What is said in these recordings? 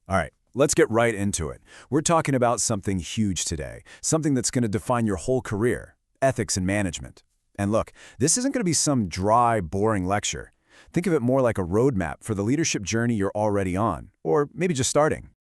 All right, let's get right into it. We're talking about something huge today, something that's going to define your whole career, ethics and management. And look, this isn't going to be some dry, boring lecture. Think of it more like a roadmap for the leadership journey you're already on, or maybe just starting.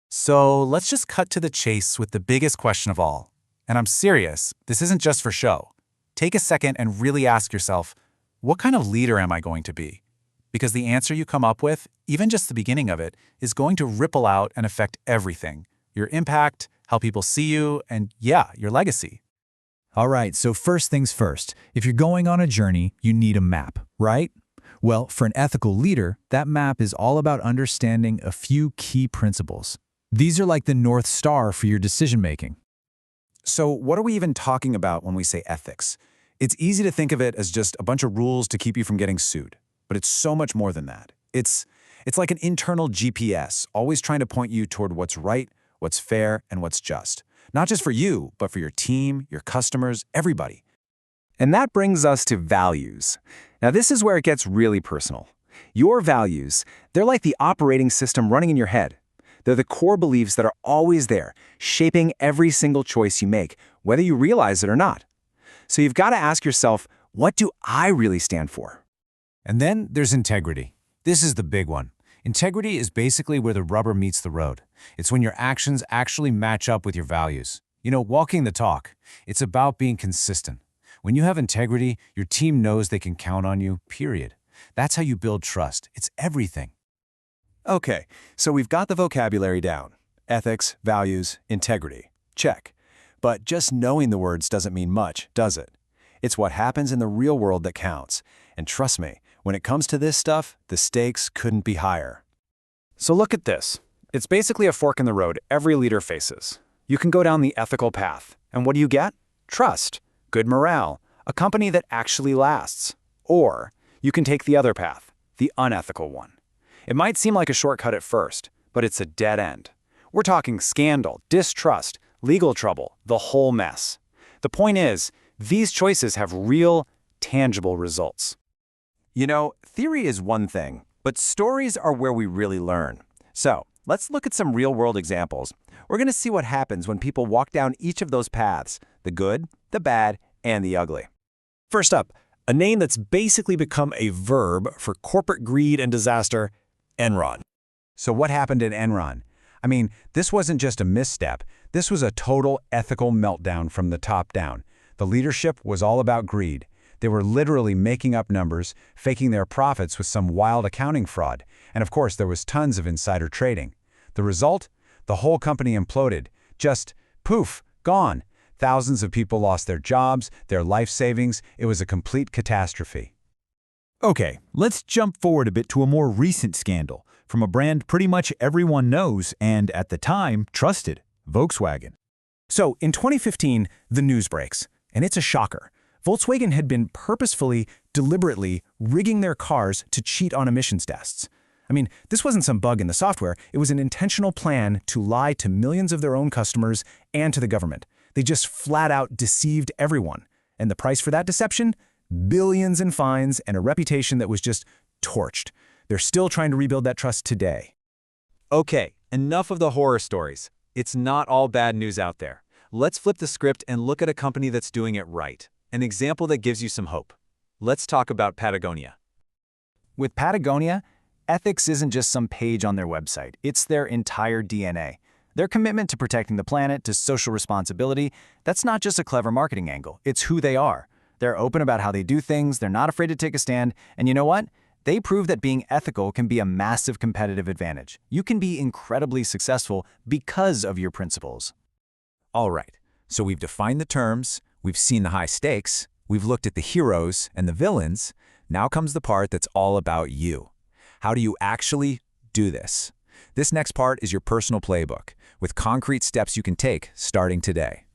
So let's just cut to the chase with the biggest question of all. And I'm serious, this isn't just for show. Take a second and really ask yourself, what kind of leader am I going to be? Because the answer you come up with, even just the beginning of it, is going to ripple out and affect everything. Your impact, how people see you, and yeah, your legacy. All right, so first things first. If you're going on a journey, you need a map, right? Well, for an ethical leader, that map is all about understanding a few key principles. These are like the North Star for your decision-making. So what are we even talking about when we say ethics? It's easy to think of it as just a bunch of rules to keep you from getting sued. But it's so much more than that. It's like an internal GPS, always trying to point you toward what's right, what's fair, and what's just. Not just for you, but for your team, your customers, everybody. And that brings us to values. Now, this is where it gets really personal. Your values, they're like the operating system running in your head. They're the core beliefs that are always there, shaping every single choice you make, whether you realize it or not. So you've got to ask yourself, what do I really stand for? And then there's integrity. This is the big one. Integrity is basically where the rubber meets the road. It's when your actions actually match up with your values. You know, walking the talk. It's about being consistent. When you have integrity, your team knows they can count on you, period. That's how you build trust. It's everything. Okay, so we've got the vocabulary down. Ethics, values, integrity. Check. But just knowing the words doesn't mean much, does it? It's what happens in the real world that counts. And trust me, when it comes to this stuff, the stakes couldn't be higher. So look at this. It's basically a fork in the road every leader faces. You can go down the ethical path. And what do you get? Trust, good morale, a company that actually lasts. Or you can take the other path, the unethical one. It might seem like a shortcut at first, but it's a dead end. We're talking scandal, distrust, legal trouble, the whole mess. The point is, these choices have real, tangible results. You know, theory is one thing, but stories are where we really learn. So, let's look at some real-world examples. We're going to see what happens when people walk down each of those paths, the good, the bad, and the ugly. First up, a name that's basically become a verb for corporate greed and disaster, Enron. So what happened at Enron? I mean, this wasn't just a misstep. This was a total ethical meltdown from the top down. The leadership was all about greed. They were literally making up numbers, faking their profits with some wild accounting fraud. And of course, there was tons of insider trading. The result? The whole company imploded. Just poof, gone. Thousands of people lost their jobs, their life savings. It was a complete catastrophe. Okay, let's jump forward a bit to a more recent scandal from a brand pretty much everyone knows and, at the time, trusted, Volkswagen. So, in 2015, the news breaks, and it's a shocker. Volkswagen had been purposefully, deliberately rigging their cars to cheat on emissions tests. I mean, this wasn't some bug in the software. It was an intentional plan to lie to millions of their own customers and to the government. They just flat out deceived everyone. And the price for that deception? Billions in fines and a reputation that was just torched. They're still trying to rebuild that trust today. Okay, enough of the horror stories. It's not all bad news out there. Let's flip the script and look at a company that's doing it right. An example that gives you some hope. Let's talk about Patagonia. With Patagonia, ethics isn't just some page on their website. It's their entire DNA. Their commitment to protecting the planet, to social responsibility, that's not just a clever marketing angle. It's who they are. They're open about how they do things, they're not afraid to take a stand, and you know what? They prove that being ethical can be a massive competitive advantage. You can be incredibly successful because of your principles. All right, so we've defined the terms, we've seen the high stakes, we've looked at the heroes and the villains. Now comes the part that's all about you. How do you actually do this? This next part is your personal playbook, with concrete steps you can take starting today.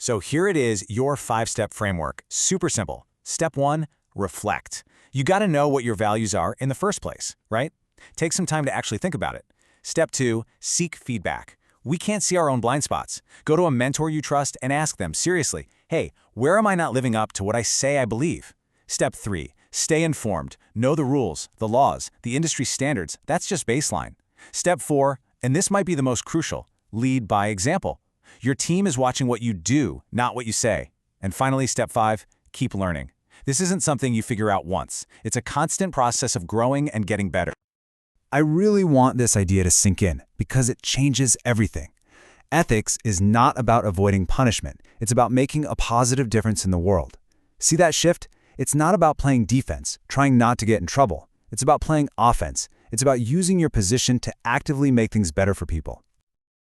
So here it is, your 5-step framework. Super simple. Step 1, reflect. You got to know what your values are in the first place, right? Take some time to actually think about it. Step 2, seek feedback. We can't see our own blind spots. Go to a mentor you trust and ask them, seriously, hey, where am I not living up to what I say I believe? Step 3, stay informed. Know the rules, the laws, the industry standards. That's just baseline. Step 4, And this might be the most crucial. Lead by example. Your team is watching what you do, not what you say. And finally, step 5, keep learning. This isn't something you figure out once. It's a constant process of growing and getting better. I really want this idea to sink in because it changes everything. Ethics is not about avoiding punishment. It's about making a positive difference in the world. See that shift? It's not about playing defense, trying not to get in trouble. It's about playing offense. It's about using your position to actively make things better for people.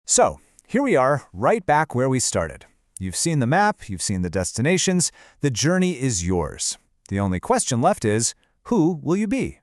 So, here we are, right back where we started. You've seen the map, you've seen the destinations, the journey is yours. The only question left is, who will you be?